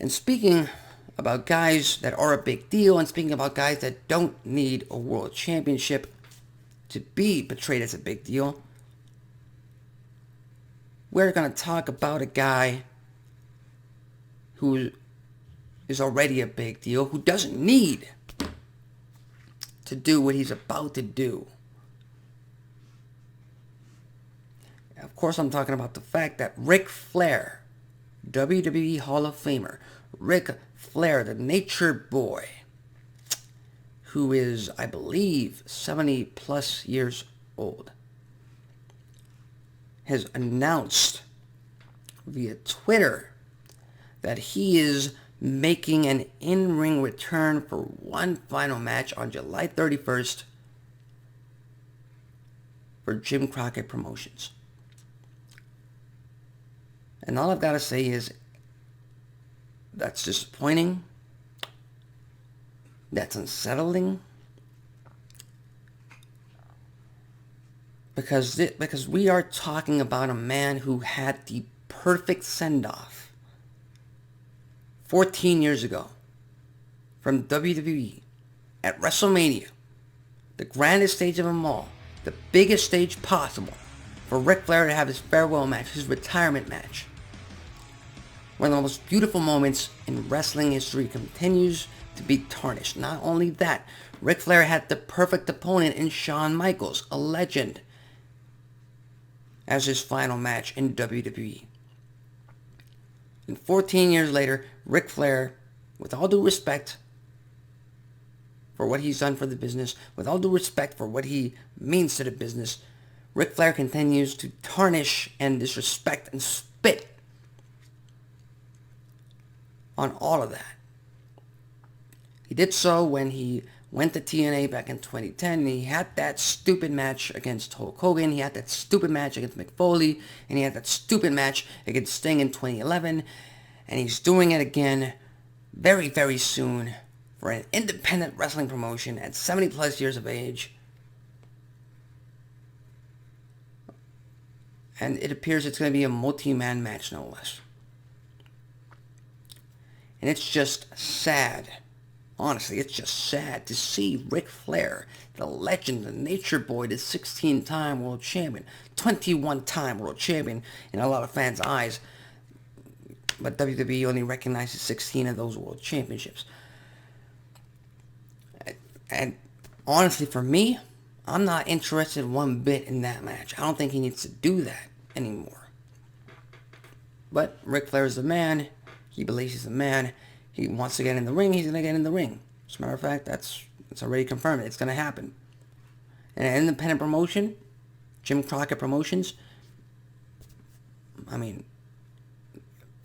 And speaking about guys that are a big deal, and speaking about guys that don't need a world championship to be portrayed as a big deal, we're going to talk about a guy who is already a big deal, who doesn't need to do what he's about to do. Of course, I'm talking about the fact that Ric Flair, WWE Hall of Famer, Ric Flair, the Nature Boy, who is, I believe, 70 plus years old, has announced via Twitter that he is making an in-ring return for one final match on July 31st for Jim Crockett Promotions. And all I've got to say is that's disappointing. That's unsettling. Because we are talking about a man who had the perfect send-off 14 years ago from WWE at WrestleMania, the grandest stage of them all, the biggest stage possible for Ric Flair to have his farewell match, his retirement match. One of the most beautiful moments in wrestling history continues to be tarnished. Not only that, Ric Flair had the perfect opponent in Shawn Michaels, a legend, as his final match in WWE. And 14 years later, Ric Flair, with all due respect for what he's done for the business, with all due respect for what he means to the business, Ric Flair continues to tarnish and disrespect and spit on all of that. He did so when he went to TNA back in 2010, and he had that stupid match against Hulk Hogan, he had that stupid match against Mick Foley, and he had that stupid match against Sting in 2011, and he's doing it again very, very soon for an independent wrestling promotion at 70 plus years of age. And it appears it's going to be a multi-man match, no less. And it's just sad. Honestly, it's just sad to see Ric Flair, the legend, the Nature Boy, the 16-time world champion, 21-time world champion in a lot of fans' eyes. But WWE only recognizes 16 of those world championships. And honestly, for me, I'm not interested one bit in that match. I don't think he needs to do that anymore. But Ric Flair is the man. He believes he's the man. He wants to get in the ring. He's going to get in the ring. As a matter of fact, it's already confirmed. It's going to happen. And an independent promotion, Jim Crockett Promotions, I mean,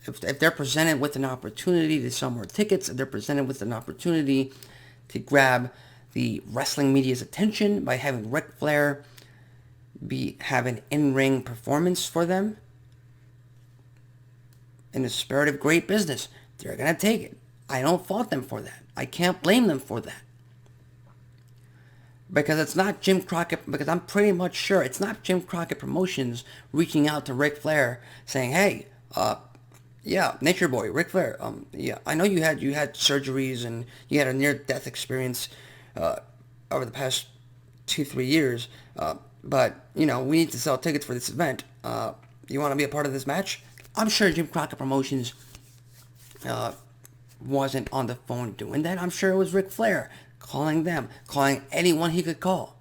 if they're presented with an opportunity to sell more tickets, if they're presented with an opportunity to grab the wrestling media's attention by having Ric Flair have an in-ring performance for them, in the spirit of great business, they're going to take it. I don't fault them for that. I can't blame them for that. Because it's not Jim Crockett, because I'm pretty much sure it's not Jim Crockett Promotions reaching out to Ric Flair saying, hey, yeah, Nature Boy, Ric Flair, yeah, I know you had surgeries and you had a near-death experience over the past 2-3 years, but, you know, we need to sell tickets for this event. You want to be a part of this match? I'm sure Jim Crockett Promotions wasn't on the phone doing that. I'm sure it was Ric Flair calling them, calling anyone he could call.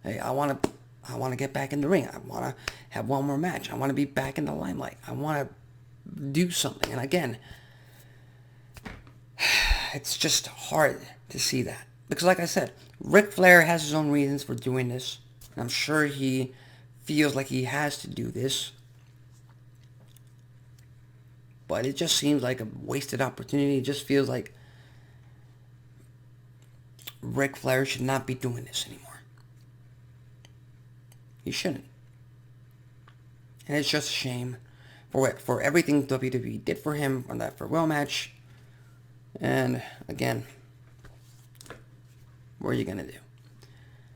Hey, I want to get back in the ring. I want to have one more match. I want to be back in the limelight. I want to do something. And again, it's just hard to see that. Because like I said, Ric Flair has his own reasons for doing this. And I'm sure he feels like he has to do this. But it just seems like a wasted opportunity. It just feels like Ric Flair should not be doing this anymore. He shouldn't. And it's just a shame for everything WWE did for him on that farewell match. And again, what are you going to do?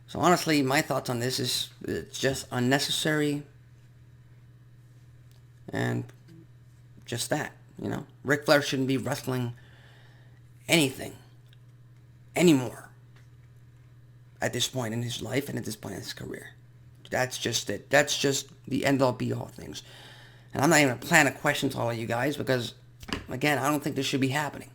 So honestly, my thoughts on this is it's just unnecessary. And just that. Ric Flair shouldn't be wrestling anything anymore at this point in his life and at this point in his career. That's just it. That's just the end-all be-all things. And I'm not even planning a question to all of you guys because, again, I don't think this should be happening.